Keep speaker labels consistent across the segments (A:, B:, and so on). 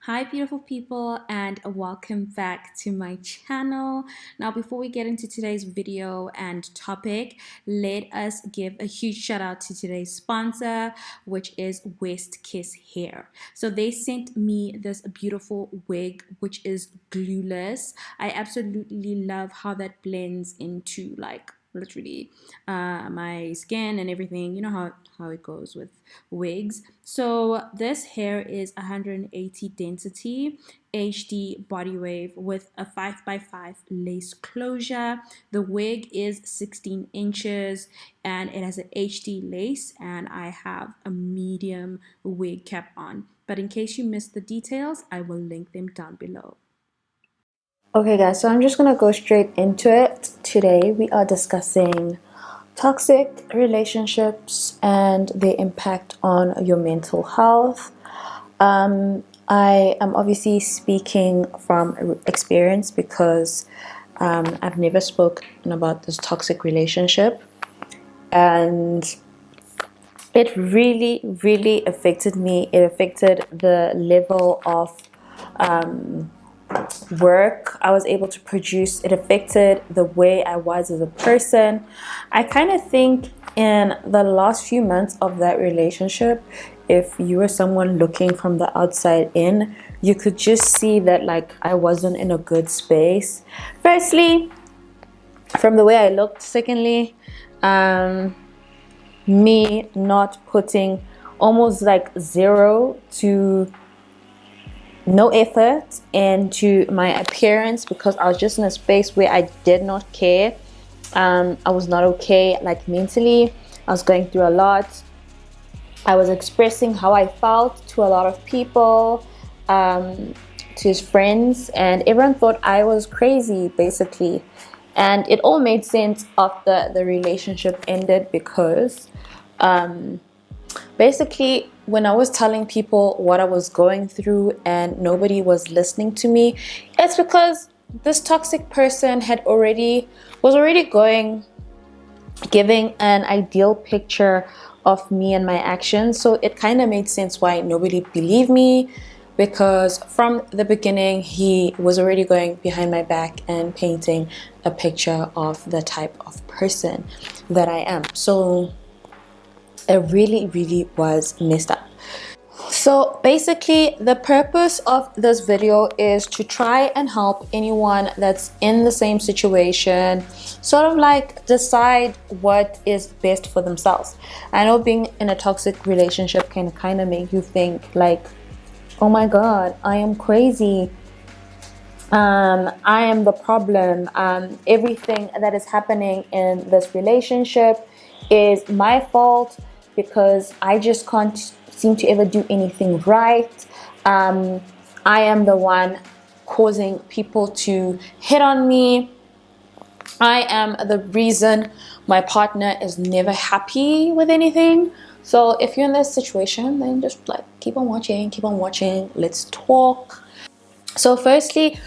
A: Hi, beautiful people, and welcome back to my channel. Now, before we get into today's video and topic, let us give a huge shout out to today's sponsor, which is WestKissHair. So, they sent me this beautiful wig, which is glueless. I absolutely love how that blends into literally my skin and everything. You know how it goes with wigs. So this hair is 180 density HD body wave with a 5x5 lace closure. The wig is 16 inches and it has an HD lace, and I have a medium wig cap on, but in case you missed the details, I will link them down below.
B: Okay guys, so I'm just gonna go straight into it. Today we are discussing toxic relationships and their impact on your mental health. I am obviously speaking from experience because I've never spoken about this toxic relationship, and it really affected me. It affected the level of work I was able to produce. It affected the way I was as a person. I kind of think in the last few months of that relationship, if you were someone looking from the outside in, you could just see that I wasn't in a good space. Firstly, from the way I looked. Secondly, me not putting almost like zero to no effort into my appearance because I was just in a space where I did not care. I was not okay, mentally. I was going through a lot. I was expressing how I felt to a lot of people, to his friends, and everyone thought I was crazy, basically. And it all made sense after the relationship ended because basically, when I was telling people what I was going through and nobody was listening to me, it's because this toxic person was already giving an ideal picture of me and my actions. So it kind of made sense why nobody believed me, because from the beginning he was already going behind my back and painting a picture of the type of person that I am. So it really was messed up. So basically, the purpose of this video is to try and help anyone that's in the same situation sort of decide what is best for themselves. I know being in a toxic relationship can kind of make you think oh my god, I am crazy, I am the problem, everything that is happening in this relationship is my fault because I just can't seem to ever do anything right. I am the one causing people to hit on me. I am the reason my partner is never happy with anything. So if you're in this situation, then just keep on watching, let's talk. So firstly,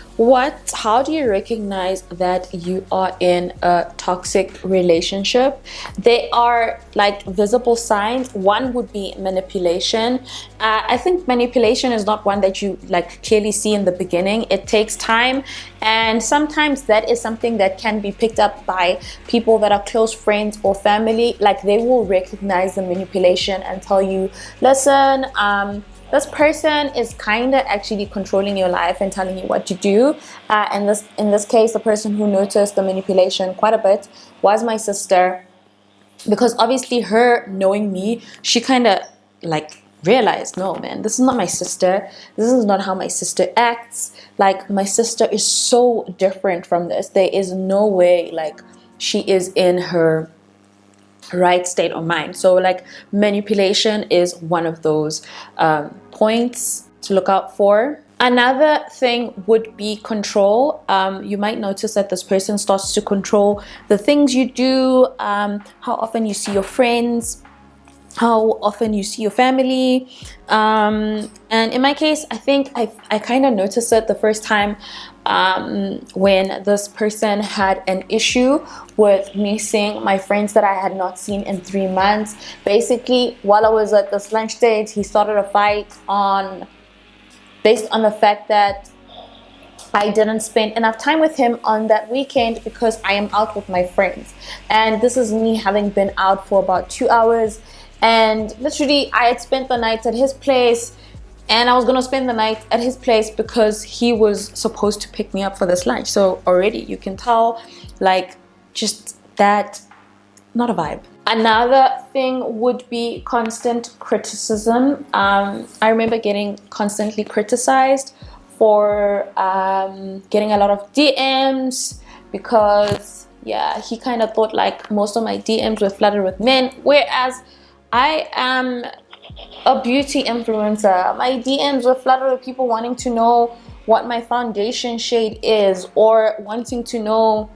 B: how do you recognize that you are in a toxic relationship? There are visible signs. One would be manipulation. I think manipulation is not one that you clearly see in the beginning. It takes time, and sometimes that is something that can be picked up by people that are close friends or family. They will recognize the manipulation and tell you, listen, this person is kind of actually controlling your life and telling you what to do. And in this case, the person who noticed the manipulation quite a bit was my sister, because obviously her knowing me, she kind of realized, no man, this is not my sister. This is not how my sister acts. My sister is so different from this. There is no way she is in her right state of mind. So manipulation is one of those points to look out for. Another thing would be control. You might notice that this person starts to control the things you do, how often you see your friends, how often you see your family. And in my case, I think I kind of noticed it the first time when this person had an issue with me seeing my friends that I had not seen in 3 months. Basically, while I was at this lunch date, he started a fight on based on the fact that I didn't spend enough time with him on that weekend because I am out with my friends. And this is me having been out for about 2 hours, and literally I had spent the night at his place, and I was gonna spend the night at his place because he was supposed to pick me up for this lunch. So already you can tell, like, just that, not a vibe. Another thing would be constant criticism. I remember getting constantly criticized for getting a lot of DMs because, yeah, he kind of thought like most of my DMs were flooded with men, whereas I am a beauty influencer. My DMs were flooded with people wanting to know what my foundation shade is, or wanting to know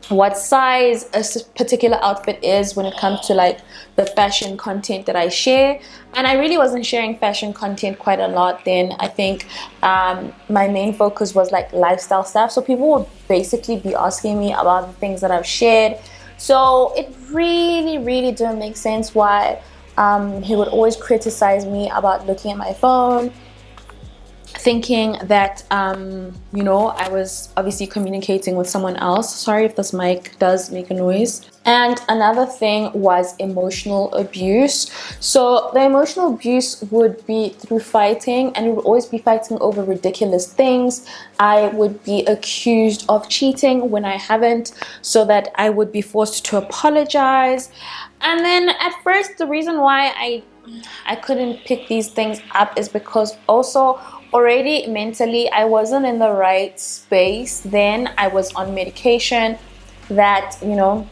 B: what size a particular outfit is when it comes to like the fashion content that I share. And I really wasn't sharing fashion content quite a lot then. I think my main focus was like lifestyle stuff, so people would basically be asking me about the things that I've shared. So it really didn't make sense why he would always criticize me about looking at my phone, thinking that you know, I was obviously communicating with someone else. Sorry if this mic does make a noise. And another thing was emotional abuse. So the emotional abuse would be through fighting, and it would always be fighting over ridiculous things. I would be accused of cheating when I haven't, so that I would be forced to apologize. And then at first, the reason why I couldn't pick these things up is because also already mentally I wasn't in the right space. Then I was on medication that, you know,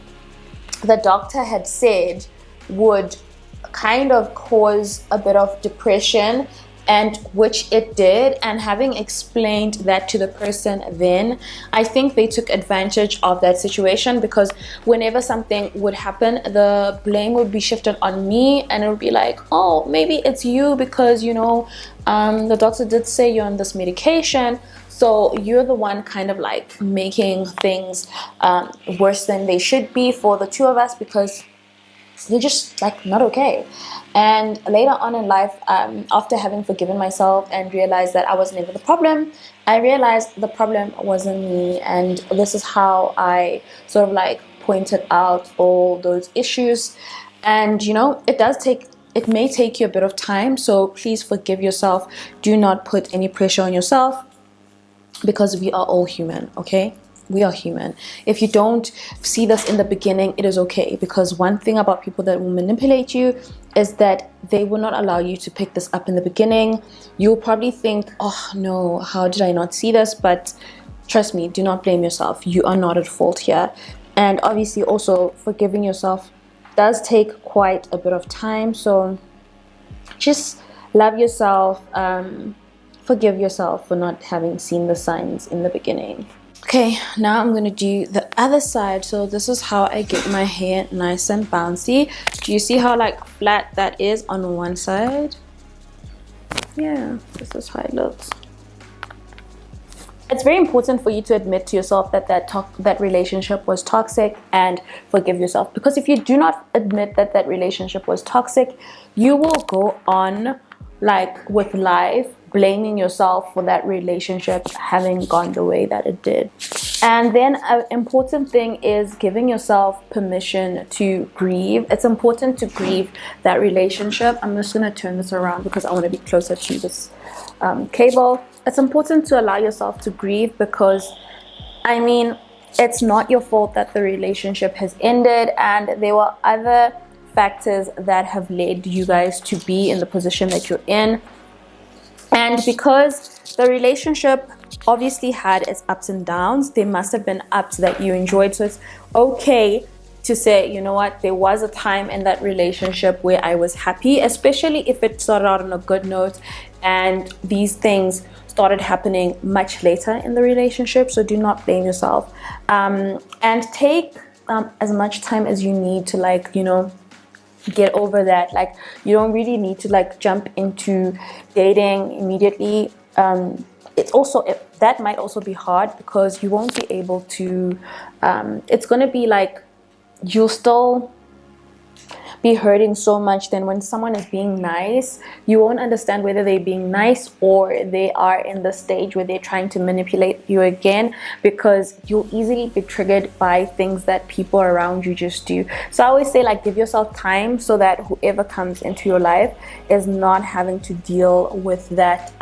B: the doctor had said would kind of cause a bit of depression, and which it did. And having explained that to the person, then I think they took advantage of that situation, because whenever something would happen, the blame would be shifted on me, and it would be like, oh, maybe it's you because, you know, the doctor did say you're on this medication, so you're the one kind of like making things worse than they should be for the two of us, because you're just like not okay. And later on in life, after having forgiven myself and realized that I was never the problem, I realized the problem wasn't me. And this is how I sort of like pointed out all those issues. And you know, it may take you a bit of time, so please forgive yourself. Do not put any pressure on yourself, because we are all human, okay? We are human. If you don't see this in the beginning, it is okay, because one thing about people that will manipulate you is that they will not allow you to pick this up in the beginning. You'll probably think, oh no, how did I not see this? But trust me, do not blame yourself. You are not at fault here. And obviously also forgiving yourself does take quite a bit of time, so just love yourself. Forgive yourself for not having seen the signs in the beginning. Okay, now I'm gonna do the other side. So this is how I get my hair nice and bouncy. Do you see how like flat that is on one side? Yeah, this is how it looks. It's very important for you to admit to yourself that that relationship was toxic, and forgive yourself, because if you do not admit that that relationship was toxic, you will go on like with life blaming yourself for that relationship having gone the way that it did. And then an important thing is giving yourself permission to grieve. It's important to grieve that relationship. I'm just going to turn this around because I want to be closer to this cable. It's important to allow yourself to grieve, because I mean, it's not your fault that the relationship has ended, and there were other factors that have led you guys to be in the position that you're in. And because the relationship obviously had its ups and downs, there must have been ups that you enjoyed. So it's okay to say, you know what, there was a time in that relationship where I was happy, especially if it started out on a good note and these things started happening much later in the relationship. So do not blame yourself, and take as much time as you need to, like, you know, get over that. Like, you don't really need to like jump into dating immediately. It's also, that might also be hard, because you won't be able to it's going to be like, you'll still be hurting so much, then when someone is being nice, you won't understand whether they're being nice or they are in the stage where they're trying to manipulate you again, because you'll easily be triggered by things that people around you just do. So I always say, like, give yourself time so that whoever comes into your life is not having to deal with that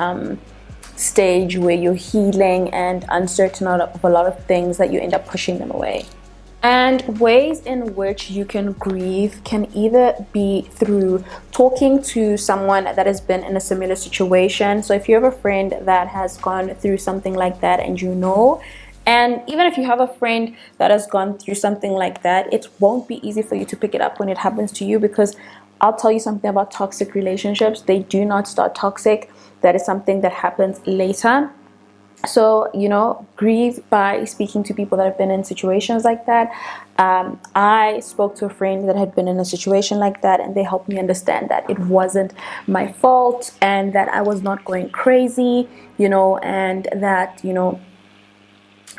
B: stage where you're healing and uncertain of a lot of things, that you end up pushing them away. And ways in which you can grieve can either be through talking to someone that has been in a similar situation. So if you have a friend that has gone through something like that, and and even if you have a friend that has gone through something like that, it won't be easy for you to pick it up when it happens to you, because I'll tell you something about toxic relationships. They do not start toxic. That is something that happens later. So, grieve by speaking to people that have been in situations like that. I spoke to a friend that had been in a situation like that, and they helped me understand that it wasn't my fault, and that I was not going crazy, and that,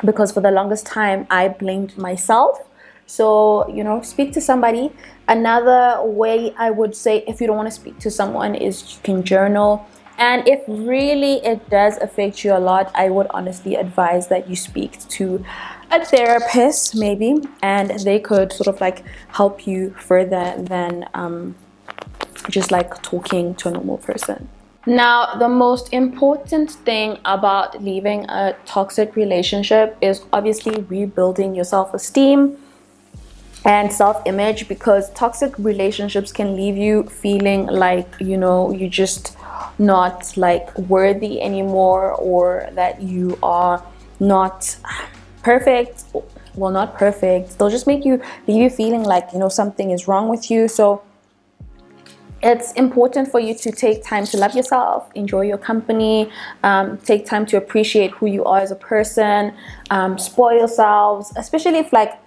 B: because for the longest time I blamed myself. So, speak to somebody. Another way I would say, if you don't want to speak to someone, is you can journal. And if really it does affect you a lot, I would honestly advise that you speak to a therapist maybe, and they could sort of like help you further than just like talking to a normal person. Now, the most important thing about leaving a toxic relationship is obviously rebuilding your self-esteem and self-image, because toxic relationships can leave you feeling like, you just not like worthy anymore, or that you are not perfect. Well, not perfect. They'll just leave you feeling like, something is wrong with you. So it's important for you to take time to love yourself, enjoy your company, take time to appreciate who you are as a person, spoil yourselves, especially if like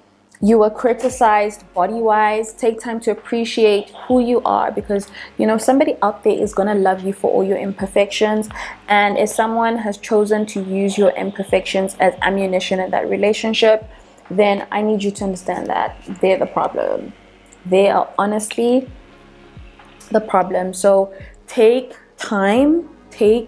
B: you were criticized body-wise. Take time to appreciate who you are, because somebody out there is gonna love you for all your imperfections. And if someone has chosen to use your imperfections as ammunition in that relationship, then I need you to understand that they're the problem. They are honestly the problem. So take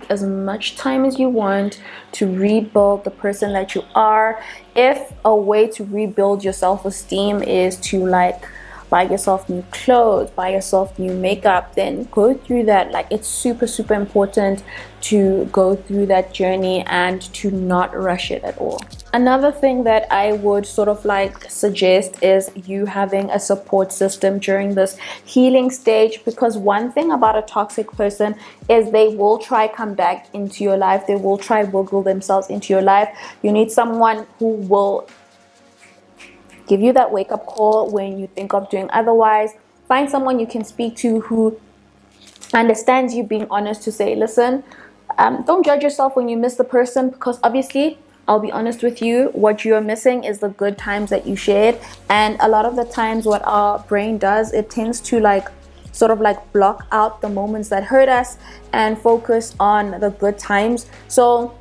B: as much time as you want to rebuild the person that you are. If a way to rebuild your self-esteem is to like buy yourself new clothes, buy yourself new makeup, then go through that. Like, it's super, super important to go through that journey and to not rush it at all. Another thing that I would sort of like suggest is you having a support system during this healing stage, because one thing about a toxic person is they will try come back into your life. They will try wiggle themselves into your life. You need someone who will give you that wake-up call when you think of doing otherwise. Find someone you can speak to who understands you being honest, to say, listen, don't judge yourself when you miss the person, because obviously, I'll be honest with you, what you're missing is the good times that you shared. And a lot of the times what our brain does, it tends to like sort of like block out the moments that hurt us and focus on the good times. So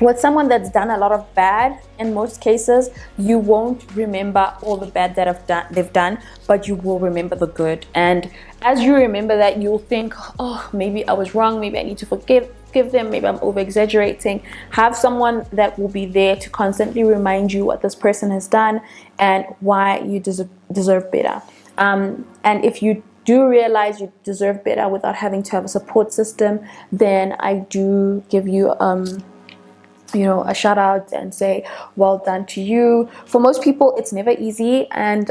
B: with someone that's done a lot of bad, in most cases, you won't remember all the bad that they've done, but you will remember the good. And as you remember that, you'll think, oh, maybe I was wrong. Maybe I need to forgive them. Maybe I'm over exaggerating. Have someone that will be there to constantly remind you what this person has done and why you deserve better. And if you do realize you deserve better without having to have a support system, then I do give you a shout out and say well done to you. For most people, it's never easy, and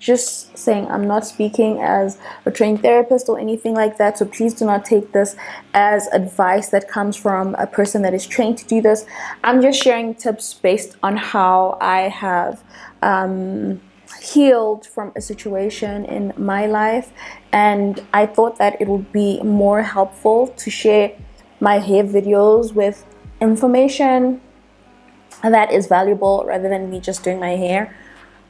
B: just saying, I'm not speaking as a trained therapist or anything like that, so please do not take this as advice that comes from a person that is trained to do this. I'm just sharing tips based on how I have healed from a situation in my life, and I thought that it would be more helpful to share my hair videos with information that is valuable rather than me just doing my hair,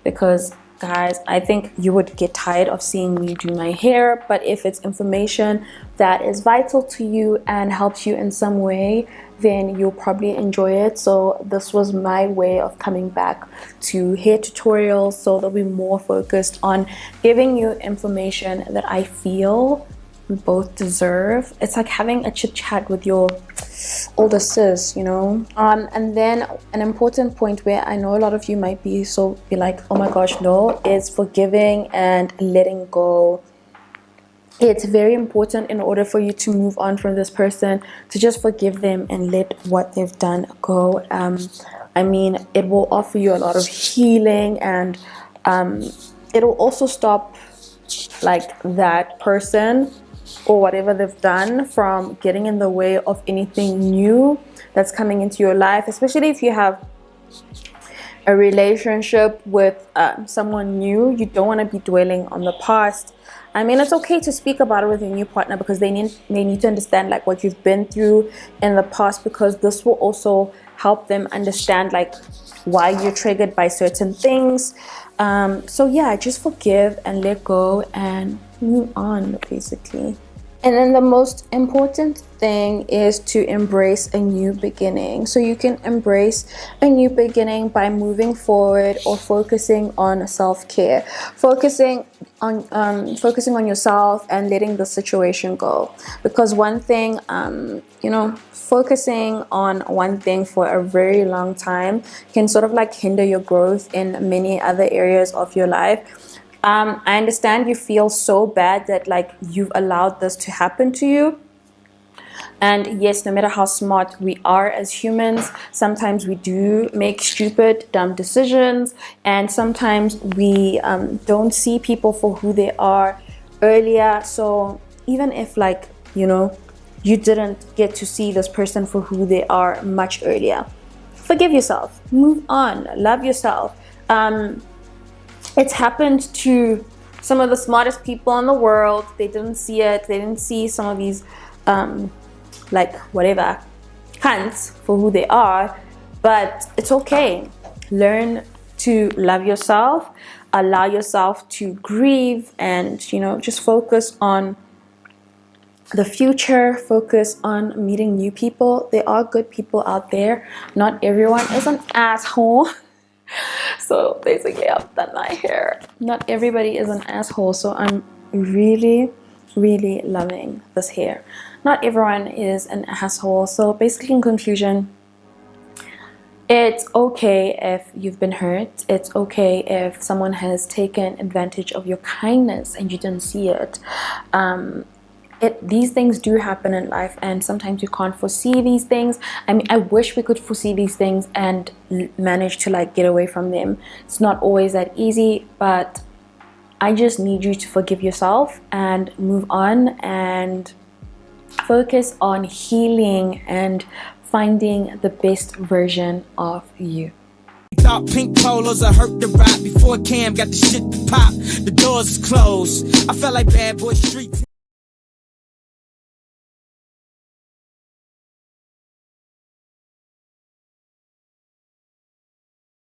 B: because guys, I think you would get tired of seeing me do my hair, but if it's information that is vital to you and helps you in some way, then you'll probably enjoy it. So this was my way of coming back to hair tutorials, so that we're more focused on giving you information that I feel we both deserve. It's like having a chit chat with your older sis, you know. And then an important point where I know a lot of you might be like, oh my gosh, no, is forgiving and letting go. It's very important in order for you to move on from this person, to just forgive them and let what they've done go. I mean, it will offer you a lot of healing, and it will also stop like that person or whatever they've done from getting in the way of anything new that's coming into your life, especially if you have a relationship with someone new. You don't want to be dwelling on the past. I mean, it's okay to speak about it with your new partner, because they need to understand like what you've been through in the past, because this will also help them understand like why you're triggered by certain things. So yeah, just forgive and let go and move on, basically. And then the most important thing is to embrace a new beginning. So you can embrace a new beginning by moving forward or focusing on self-care, focusing on yourself and letting the situation go. Because one thing, focusing on one thing for a very long time can sort of like hinder your growth in many other areas of your life. I understand you feel so bad that like you've allowed this to happen to you. And yes, no matter how smart we are as humans, sometimes we do make stupid, dumb decisions. And sometimes we don't see people for who they are earlier. So even if like, you didn't get to see this person for who they are much earlier, forgive yourself, move on, love yourself. It's happened to some of the smartest people in the world. They didn't see it. They didn't see some of these, cunts for who they are. But it's okay. Learn to love yourself. Allow yourself to grieve, and, just focus on the future. Focus on meeting new people. There are good people out there. Not everyone is an asshole. So basically, I've done my hair. Not everybody is an asshole. So I'm really, really loving this hair. Not everyone is an asshole. So basically, in conclusion, it's okay if you've been hurt. It's okay if someone has taken advantage of your kindness and you didn't see it. These things do happen in life, and sometimes you can't foresee these things. I mean, I wish we could foresee these things and manage to like get away from them. It's not always that easy, but I just need you to forgive yourself and move on and focus on healing and finding the best version of you.
C: Thought pink polos I hurt the ride before Cam got the shit to pop. The doors closed. I felt like Bad Boy Street.